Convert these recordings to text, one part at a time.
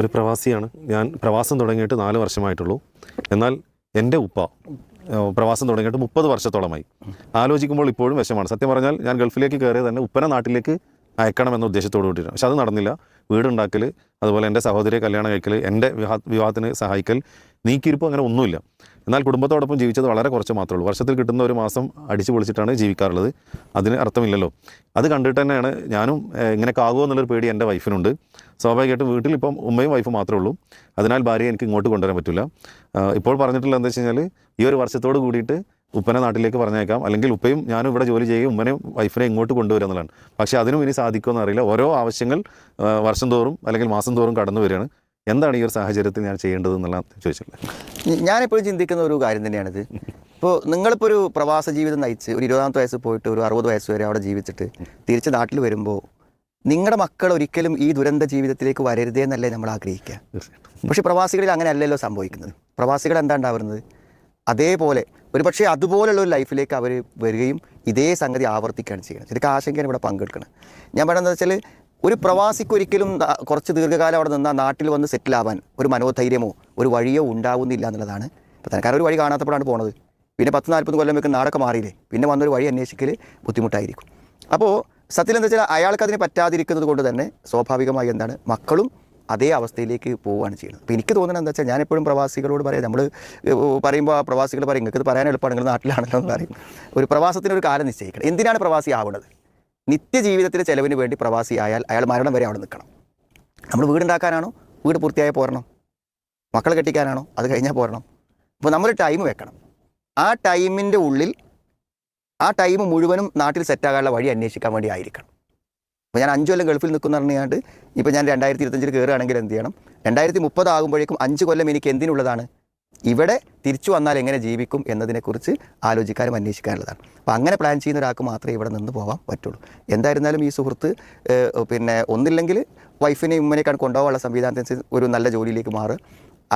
ഒരു പ്രവാസിയാണ് ഞാൻ. പ്രവാസം തുടങ്ങിയിട്ട് 4 വർഷമായിട്ടുള്ളൂ. എന്നാൽ എൻ്റെ ഉപ്പ പ്രവാസം തുടങ്ങിയിട്ട് 30 വർഷത്തോളമായി. ആലോചിക്കുമ്പോൾ ഇപ്പോഴും വിഷമാണ്. സത്യം പറഞ്ഞാൽ ഞാൻ ഗൾഫിലേക്ക് കയറിയത് തന്നെ ഉപ്പനെ നാട്ടിലേക്ക് അയക്കണമെന്ന ഉദ്ദേശത്തോടു കൂടിയിട്ടാണ്. പക്ഷെ അത് നടന്നില്ല. വീടുണ്ടാക്കൽ, അതുപോലെ എൻ്റെ സഹോദരിയെ കല്യാണം കഴിക്കൽ, എൻ്റെ വിവാഹത്തിന് സഹായിക്കൽ, നീക്കിയിരിപ്പ്, അങ്ങനെ ഒന്നുമില്ല. എന്നാൽ കുടുംബത്തോടൊപ്പം ജീവിച്ചത് വളരെ കുറച്ച് മാത്രമേ ഉള്ളൂ. വർഷത്തിൽ കിട്ടുന്ന ഒരു മാസം അടിച്ചു പൊളിച്ചിട്ടാണ് ജീവിക്കാറുള്ളത്. അതിന് അർത്ഥമില്ലല്ലോ. അത് കണ്ടിട്ട് തന്നെയാണ് ഞാനും ഇങ്ങനെയൊക്കെ ആകുമോ എന്നുള്ളൊരു പേടി എൻ്റെ വൈഫിനുണ്ട്. സ്വാഭാവികമായിട്ടും വീട്ടിൽ ഇപ്പം ഉമ്മയും വൈഫും മാത്രമേ ഉള്ളൂ. അതിനാൽ ഭാര്യയെ എനിക്ക് ഇങ്ങോട്ട് കൊണ്ടുവരാൻ പറ്റില്ല. ഇപ്പോൾ പറഞ്ഞിട്ടുള്ള എന്താ വെച്ച് കഴിഞ്ഞാൽ ഈ ഒരു വർഷത്തോട് കൂടിയിട്ട് ഉപ്പനെ നാട്ടിലേക്ക് പറഞ്ഞേക്കാം, അല്ലെങ്കിൽ ഉപ്പയും ഞാനും ഇവിടെ ജോലി ചെയ്യുകയും ഉമ്മനെയും വൈഫിനെ ഇങ്ങോട്ട് കൊണ്ടുവരിക എന്നുള്ളതാണ്. പക്ഷേ അതിനും ഇനി സാധിക്കുമെന്ന് അറിയില്ല. ഓരോ ആവശ്യങ്ങൾ വർഷം തോറും അല്ലെങ്കിൽ മാസം തോറും കടന്നു വരികയാണ്. എന്താണ് ഈ ഒരു സാഹചര്യത്തിൽ ഞാൻ ചെയ്യേണ്ടത് എന്നുള്ള ചോദിച്ചിട്ടുള്ളത്. ഞാനെപ്പോഴും ചിന്തിക്കുന്ന ഒരു കാര്യം തന്നെയാണിത്. ഇപ്പോൾ നിങ്ങളിപ്പോൾ ഒരു പ്രവാസ ജീവിതം നയിച്ച് ഒരു 20-ാമത്തെ വയസ്സ് പോയിട്ട് ഒരു 60 വയസ്സ് വരെ അവിടെ ജീവിച്ചിട്ട് തിരിച്ച് നാട്ടിൽ വരുമ്പോൾ നിങ്ങളുടെ മക്കൾ ഒരിക്കലും ഈ ദുരന്ത ജീവിതത്തിലേക്ക് വരരുതേ എന്നല്ലേ നമ്മൾ ആഗ്രഹിക്കുക. പക്ഷേ പ്രവാസികളിൽ അങ്ങനെ അല്ലല്ലോ സംഭവിക്കുന്നത്. പ്രവാസികൾ എന്താ ഉണ്ടാവുന്നത്, അതേപോലെ ഒരുപക്ഷെ അതുപോലുള്ള ഒരു ലൈഫിലേക്ക് അവർ വരികയും ഇതേ സംഗതി ആവർത്തിക്കുകയാണ് ചെയ്യുന്നത്. ശരിക്കും ആശങ്കയാണ് ഇവിടെ പങ്കെടുക്കുന്നത്. ഞാൻ പറയുന്നത് വെച്ചാൽ ഒരു പ്രവാസിക്ക് ഒരിക്കലും കുറച്ച് ദീർഘകാലം അവിടെ നിന്നാൽ നാട്ടിൽ വന്ന് സെറ്റിലാവാൻ ഒരു മനോധൈര്യമോ ഒരു വഴിയോ ഉണ്ടാവുന്നില്ല എന്നുള്ളതാണ്. ഇപ്പോൾ തനക്കാരൻ ഒരു വഴി കാണാത്തപ്പോഴാണ് പോണത്. പിന്നെ 10-40 കൊല്ലം വെക്കും നാടൊക്കെ മാറിയില്ലേ, പിന്നെ വന്നൊരു വഴി അന്വേഷിക്കൽ ബുദ്ധിമുട്ടായിരിക്കും. അപ്പോൾ സത്യം എന്താ വെച്ചാൽ അയാൾക്ക് അതിന് പറ്റാതിരിക്കുന്നത് കൊണ്ട് തന്നെ സ്വാഭാവികമായി എന്താണ് മക്കളും അതേ അവസ്ഥയിലേക്ക് പോവുകയാണ് ചെയ്യുന്നത്. അപ്പോൾ എനിക്ക് തോന്നുന്നത് എന്താ വെച്ചാൽ ഞാനെപ്പോഴും പ്രവാസികളോട് പറയാം, നമ്മൾ പറയുമ്പോൾ ആ പ്രവാസികൾ പറയും നിങ്ങൾക്ക് ഇത് പറയാൻ എളുപ്പമാണ്, നിങ്ങൾ നാട്ടിലാണല്ലോ എന്ന് പറയും. ഒരു പ്രവാസത്തിനൊരു കാലം നിശ്ചയിക്കണം. എന്തിനാണ് പ്രവാസി ആവുന്നത്? നിത്യജീവിതത്തിലെ ചിലവിന് വേണ്ടി പ്രവാസി ആയാൽ അയാൾ മരണം വരെ അവിടെ നിൽക്കണം. നമ്മൾ വീടുണ്ടാക്കാനാണോ, വീട് പൂർത്തിയായി പോരണം. മക്കളെ കെട്ടിക്കാനാണോ, അത് കഴിഞ്ഞാൽ പോരണം. അപ്പോൾ നമ്മൾ ടൈം വെക്കണം. ആ ടൈമിൻ്റെ ഉള്ളിൽ ആ ടൈം മുഴുവനും നാട്ടിൽ സെറ്റാകാനുള്ള വഴി അന്വേഷിക്കാൻ വേണ്ടി ആയിരിക്കണം. അപ്പോൾ ഞാൻ 5 കൊല്ലം ഗൾഫിൽ നിൽക്കുന്ന പറഞ്ഞാണ്ട് ഇപ്പോൾ ഞാൻ 2025 കയറുകയാണെങ്കിൽ എന്ത് ചെയ്യണം, 2030 ആകുമ്പോഴേക്കും 5 കൊല്ലം എനിക്ക് എന്തിനുള്ളതാണ്, ഇവിടെ തിരിച്ചു വന്നാൽ എങ്ങനെ ജീവിക്കും എന്നതിനെക്കുറിച്ച് ആലോചിക്കാനും അന്വേഷിക്കാനുള്ളതാണ്. അപ്പോൾ അങ്ങനെ പ്ലാൻ ചെയ്യുന്ന ഒരാൾക്ക് മാത്രമേ ഇവിടെ നിന്ന് പോകാൻ പറ്റുള്ളൂ. എന്തായിരുന്നാലും ഈ സുഹൃത്ത് പിന്നെ ഒന്നില്ലെങ്കിൽ വൈഫിനെയും ഉമ്മനെയൊക്കെ കൊണ്ടുപോകാനുള്ള സംവിധാനത്തിനനുസരിച്ച് ഒരു നല്ല ജോലിയിലേക്ക് മാറുക,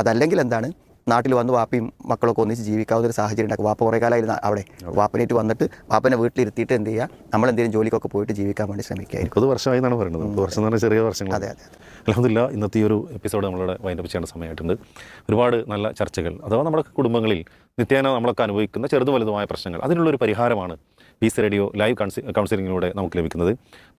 അതല്ലെങ്കിൽ എന്താണ് നാട്ടിൽ വന്ന് വാപ്പയും മക്കളൊക്കെ ഒന്നിച്ച് ജീവിക്കാവുന്ന ഒരു സാഹചര്യം ഉണ്ടാക്കും. വാപ്പ കുറേ കാലമായിരുന്നു അവിടെ, വാപ്പനായിട്ട് വന്നിട്ട് വാപ്പനെ വീട്ടിലിരുത്തിയിട്ട് എന്ത് ചെയ്യുക, നമ്മളെന്തെങ്കിലും ജോലിക്കൊക്കെ പോയിട്ട് ജീവിക്കാൻ വേണ്ടി ശ്രമിക്കുകയായിരിക്കും. 30 വർഷമായി എന്നാണ് പറയുന്നത്. 30 വർഷം എന്ന് പറഞ്ഞാൽ ചെറിയ വർഷങ്ങൾ. അതെ അതെ. അൽഹംദുലില്ലാ, ഇന്നത്തെ ഈ ഒരു എപ്പിസോഡ് നമ്മളുടെ വൈൻഡപ്പ് ചെയ്യേണ്ട സമയമായിട്ടുണ്ട്. ഒരുപാട് നല്ല ചർച്ചകൾ, അഥവാ നമ്മുടെ കുടുംബങ്ങളിൽ നിത്യേന നമ്മളൊക്കെ അനുഭവിക്കുന്ന ചെറുതും വലുതുമായ പ്രശ്നങ്ങൾ, അതിനുള്ളൊരു പരിഹാരമാണ് പീസ് റേഡിയോ ലൈവ് കൗൺസിലിങ്ങിലൂടെ നമുക്ക് ലഭിക്കുന്നത്.